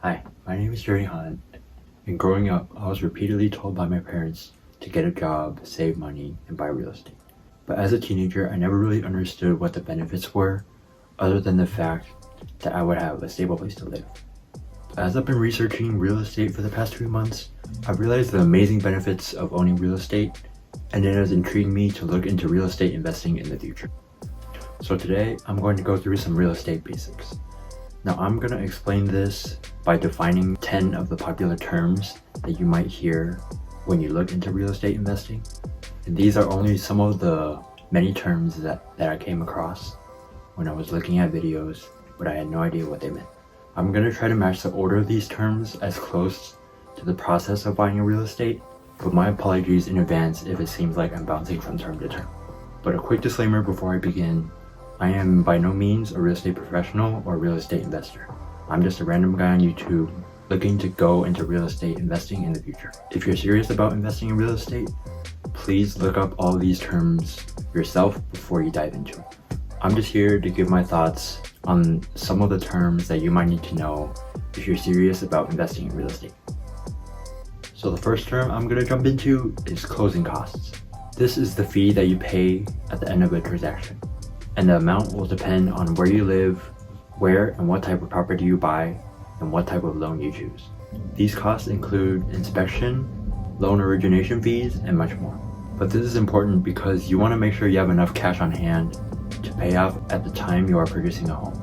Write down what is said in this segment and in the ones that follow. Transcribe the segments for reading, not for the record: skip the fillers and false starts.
Hi, my name is Jerry Hunt, and growing up, I was repeatedly told by my parents to get a job, save money, and buy real estate. But as a teenager, I never really understood what the benefits were, other than the fact that I would have a stable place to live. As I've been researching real estate for the past few months, I've realized the amazing benefits of owning real estate, and it has intrigued me to look into real estate investing in the future. So today, I'm going to go through some real estate basics. Now I'm going to explain this by defining 10 of the popular terms that you might hear when you look into real estate investing. And these are only some of the many terms that I came across when I was looking at videos, but I had no idea what they meant. I'm going to try to match the order of these terms as close to the process of buying real estate, but my apologies in advance if it seems like I'm bouncing from term to term. But a quick disclaimer before I begin. I am by no means a real estate professional or real estate investor. I'm just a random guy on YouTube looking to go into real estate investing in the future. If you're serious about investing in real estate, please look up all these terms yourself before you dive into it. I'm just here to give my thoughts on some of the terms that you might need to know if you're serious about investing in real estate. So the first term I'm going to jump into is closing costs. This is the fee that you pay at the end of a transaction, and the amount will depend on where you live, where and what type of property you buy, and what type of loan you choose. These costs include inspection, loan origination fees, and much more. But this is important because you want to make sure you have enough cash on hand to pay off at the time you are purchasing a home.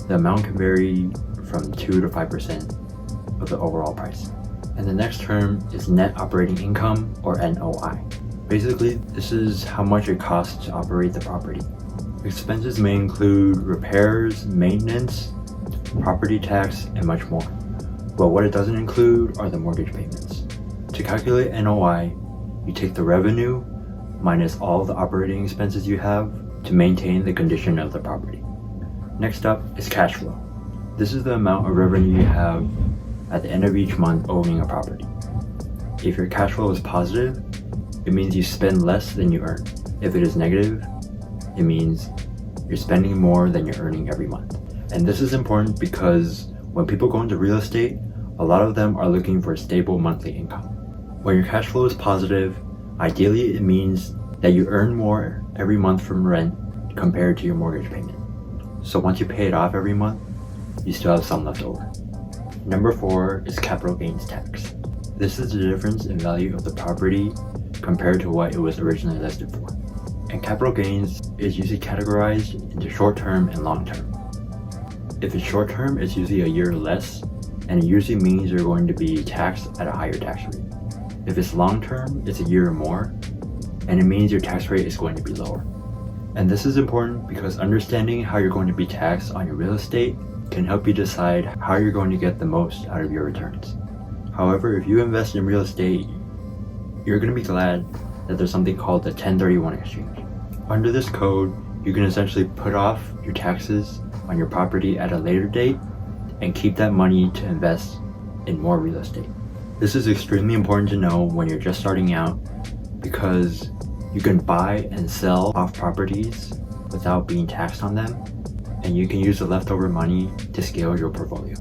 The amount can vary from 2 to 5% of the overall price. And the next term is net operating income, or NOI. Basically, this is how much it costs to operate the property. Expenses may include repairs, maintenance, property tax, and much more. But what it doesn't include are the mortgage payments. To calculate NOI, you take the revenue minus all the operating expenses you have to maintain the condition of the property. Next up is cash flow. This is the amount of revenue you have at the end of each month owning a property. If your cash flow is positive, it means you spend less than you earn. If it is negative, it means you're spending more than you're earning every month. And this is important because when people go into real estate, a lot of them are looking for a stable monthly income. When your cash flow is positive, ideally it means that you earn more every month from rent compared to your mortgage payment. So once you pay it off every month, you still have some left over. Number 4 is capital gains tax. This is the difference in value of the property compared to what it was originally listed for. And capital gains is usually categorized into short-term and long-term. If it's short-term, it's usually a year or less, and it usually means you're going to be taxed at a higher tax rate. If it's long-term, it's a year or more, and it means your tax rate is going to be lower. And this is important because understanding how you're going to be taxed on your real estate can help you decide how you're going to get the most out of your returns. However, if you invest in real estate, you're going to be glad that there's something called the 1031 exchange. Under this code, you can essentially put off your taxes on your property at a later date and keep that money to invest in more real estate. This is extremely important to know when you're just starting out because you can buy and sell off properties without being taxed on them, and you can use the leftover money to scale your portfolio.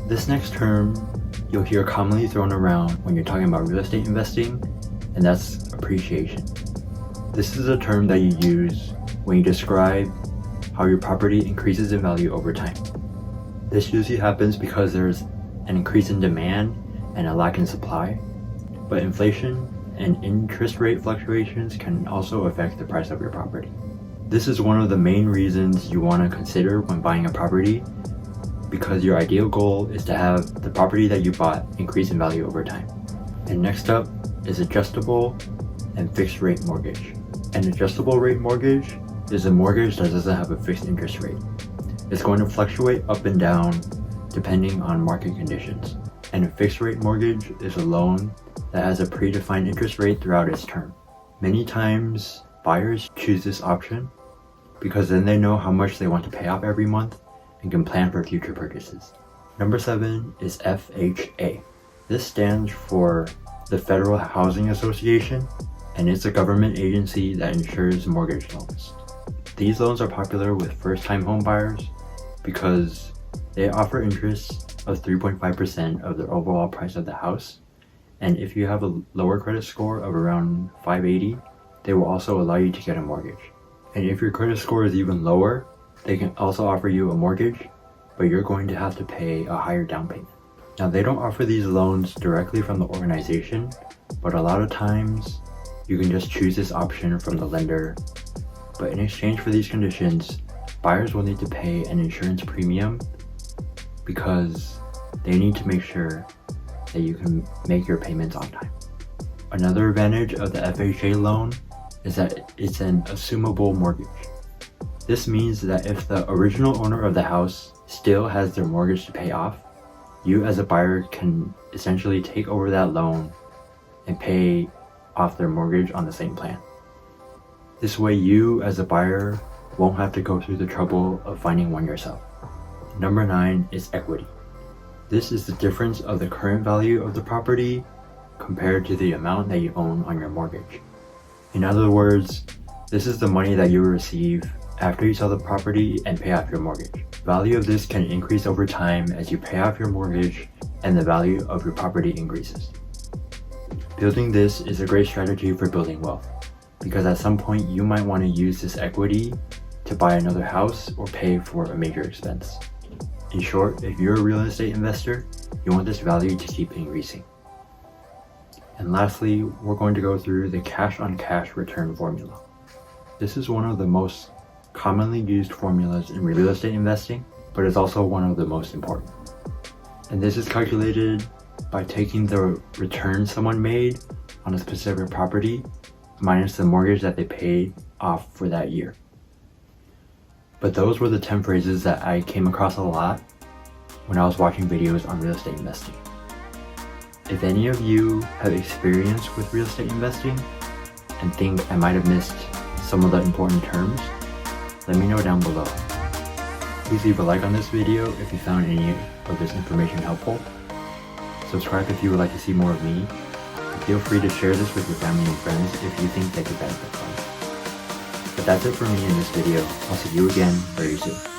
This next term you'll hear commonly thrown around when you're talking about real estate investing, and that's appreciation. This is a term that you use when you describe how your property increases in value over time. This usually happens because there's an increase in demand and a lack in supply, but inflation and interest rate fluctuations can also affect the price of your property. This is one of the main reasons you want to consider when buying a property, because your ideal goal is to have the property that you bought increase in value over time. And next up is adjustable and fixed rate mortgage. An adjustable rate mortgage is a mortgage that doesn't have a fixed interest rate. It's going to fluctuate up and down depending on market conditions. And a fixed rate mortgage is a loan that has a predefined interest rate throughout its term. Many times buyers choose this option because then they know how much they want to pay off every month and can plan for future purchases. Number 7 is FHA. This stands for the Federal Housing Association, and it's a government agency that insures mortgage loans. These loans are popular with first-time home buyers because they offer interest of 3.5% of the overall price of the house. And if you have a lower credit score of around 580, they will also allow you to get a mortgage. And if your credit score is even lower, they can also offer you a mortgage, but you're going to have to pay a higher down payment. Now, they don't offer these loans directly from the organization, but a lot of times you can just choose this option from the lender. But in exchange for these conditions, buyers will need to pay an insurance premium because they need to make sure that you can make your payments on time. Another advantage of the FHA loan is that it's an assumable mortgage. This means that if the original owner of the house still has their mortgage to pay off, you as a buyer can essentially take over that loan and pay off their mortgage on the same plan. This way you as a buyer won't have to go through the trouble of finding one yourself. Number 9 is equity. This is the difference of the current value of the property compared to the amount that you own on your mortgage. In other words, this is the money that you will receive after you sell the property and pay off your mortgage. The value of this can increase over time as you pay off your mortgage and the value of your property increases. Building this is a great strategy for building wealth, because at some point you might want to use this equity to buy another house or pay for a major expense. In short, if you're a real estate investor, you want this value to keep increasing. And lastly, we're going to go through the cash on cash return formula. This is one of the most commonly used formulas in real estate investing, but it's also one of the most important. And this is calculated by taking the return someone made on a specific property minus the mortgage that they paid off for that year. But those were the 10 phrases that I came across a lot when I was watching videos on real estate investing. If any of you have experience with real estate investing and think I might have missed some of the important terms, let me know down below. Please leave a like on this video if you found any of this information helpful. Subscribe if you would like to see more of me. And feel free to share this with your family and friends if you think they could benefit from it. But that's it for me in this video. I'll see you again very soon.